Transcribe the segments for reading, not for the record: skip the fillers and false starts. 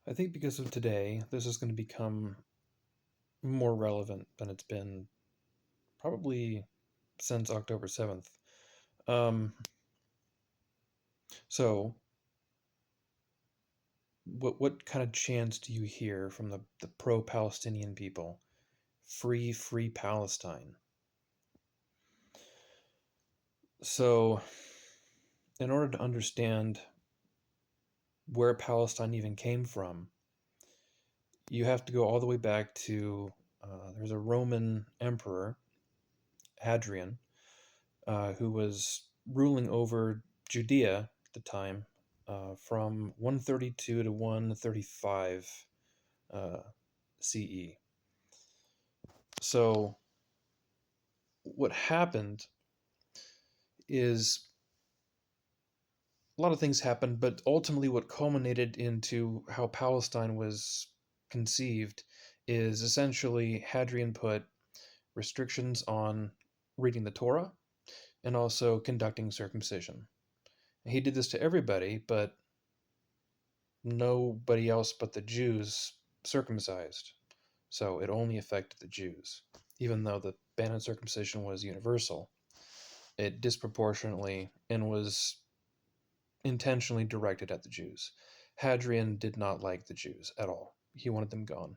I think because of today, this is going to become more relevant than it's been probably since October 7th. Um, so, what kind of chants do you hear from the pro-Palestinian people? Free Palestine. So, in order to understand where Palestine even came from, you have to go all the way back to there's a Roman emperor, Hadrian, who was ruling over Judea at the time from 132 to 135 uh, CE. So, what happened is a lot of things happened, but ultimately, what culminated into how Palestine was conceived is essentially Hadrian put restrictions on reading the Torah and also conducting circumcision. He did this to everybody, but nobody else but the Jews circumcised. So it only affected the Jews. Even though the ban on circumcision was universal, it disproportionately and was intentionally directed at the Jews. Hadrian did not like the Jews at all. He wanted them gone.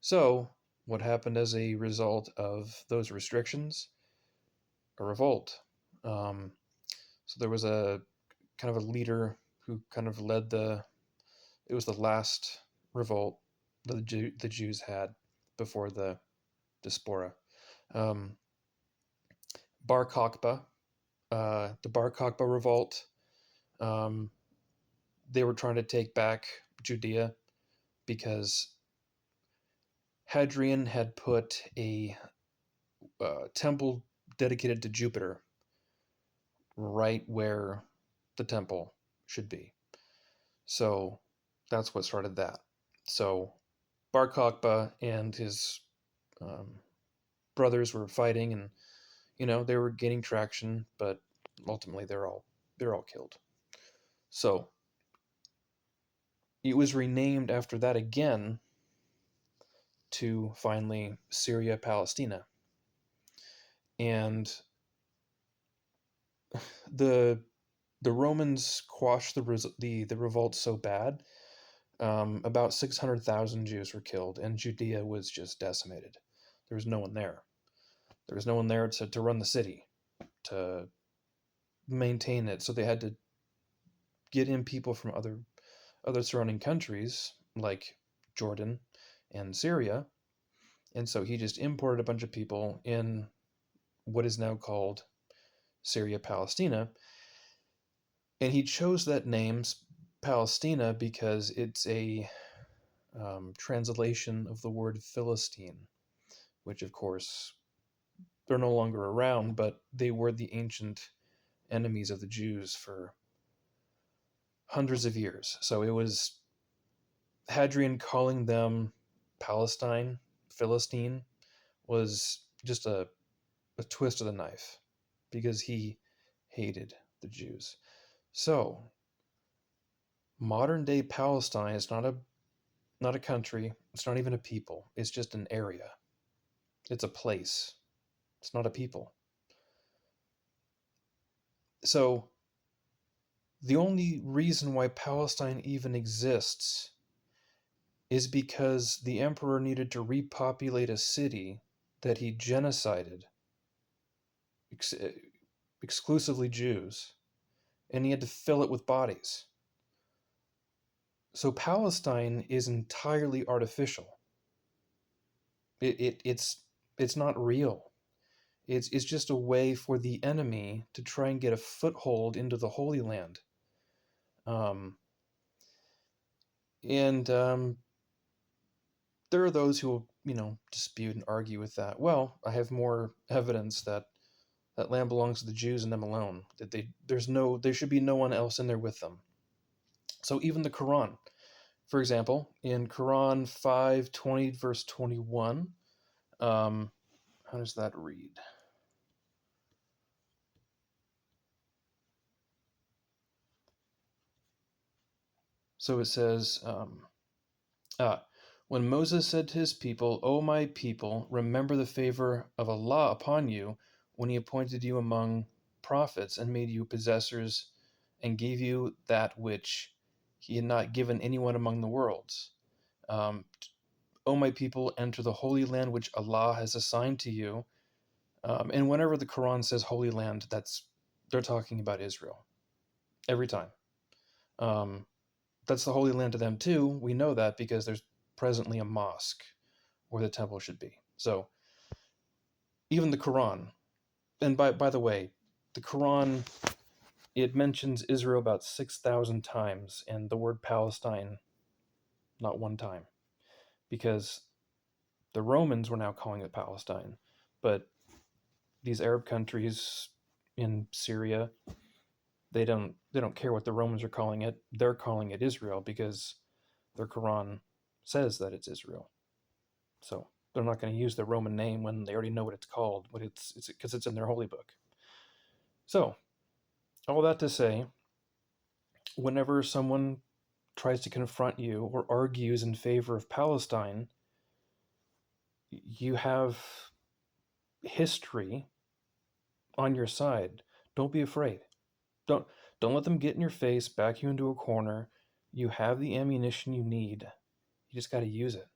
So, what happened as a result of those restrictions? A revolt. Um, so there was a kind of a leader who kind of led it was the last revolt that the Jews had before the diaspora. Um, Bar Kokhba, the Bar Kokhba revolt. Um, they were trying to take back Judea because Hadrian had put a temple dedicated to Jupiter right where the temple should be. So that's what started that. So Bar Kokhba and his um, brothers were fighting, and they were gaining traction, but ultimately they're all killed. So it was renamed after that again to finally Syria Palestina, and the the Romans quashed the revolt so bad. About 600,000 Jews were killed, and Judea was just decimated. There was no one there. There was no one there to run the city, to maintain it. So they had to get in people from other surrounding countries like Jordan and Syria. And so he just imported a bunch of people in what is now called Syria Palestina. And he chose that name, Palestina, because it's a translation of the word Philistine, which, of course, they're no longer around, but they were the ancient enemies of the Jews for hundreds of years. So it was Hadrian calling them Palestine, Philistine, was just a twist of the knife because he hated the Jews. So modern day Palestine is not a country, it's not even a people, it's just an area. It's a place. It's not a people. So the only reason why Palestine even exists is because the emperor needed to repopulate a city that he genocided, ex- exclusively Jews, and he had to fill it with bodies. So Palestine is entirely artificial. It's not real. It's just a way for the enemy to try and get a foothold into the Holy Land. Um, and there are those who will, dispute and argue with that. Well, I have more evidence that that land belongs to the Jews and them alone. That there should be no one else in there with them. So even the Quran, for example, in Quran 5:20 verse 21, how does that read? So it says, Ah, when Moses said to his people, O my people, remember the favor of Allah upon you when he appointed you among prophets and made you possessors and gave you that which he had not given anyone among the worlds. Um, O my people, enter the holy land which Allah has assigned to you. And whenever the Quran says holy land, they're talking about Israel every time. Um, that's the holy land to them too. We know that because there's presently a mosque where the temple should be. So even the Quran, and by the way, the Quran, it mentions Israel about 6,000 times and the word Palestine not one time, because the Romans were now calling it Palestine, but these Arab countries in Syria, they don't care what the Romans are calling it. They're calling it Israel because their Quran says that it's Israel. So they're not going to use the Roman name when they already know what it's called, but it's because it's in their holy book. So all that to say, whenever someone tries to confront you or argues in favor of Palestine, you have history on your side. Don't be afraid. Don't don't let them get in your face, back you into a corner. You have the ammunition you need. You just got to use it.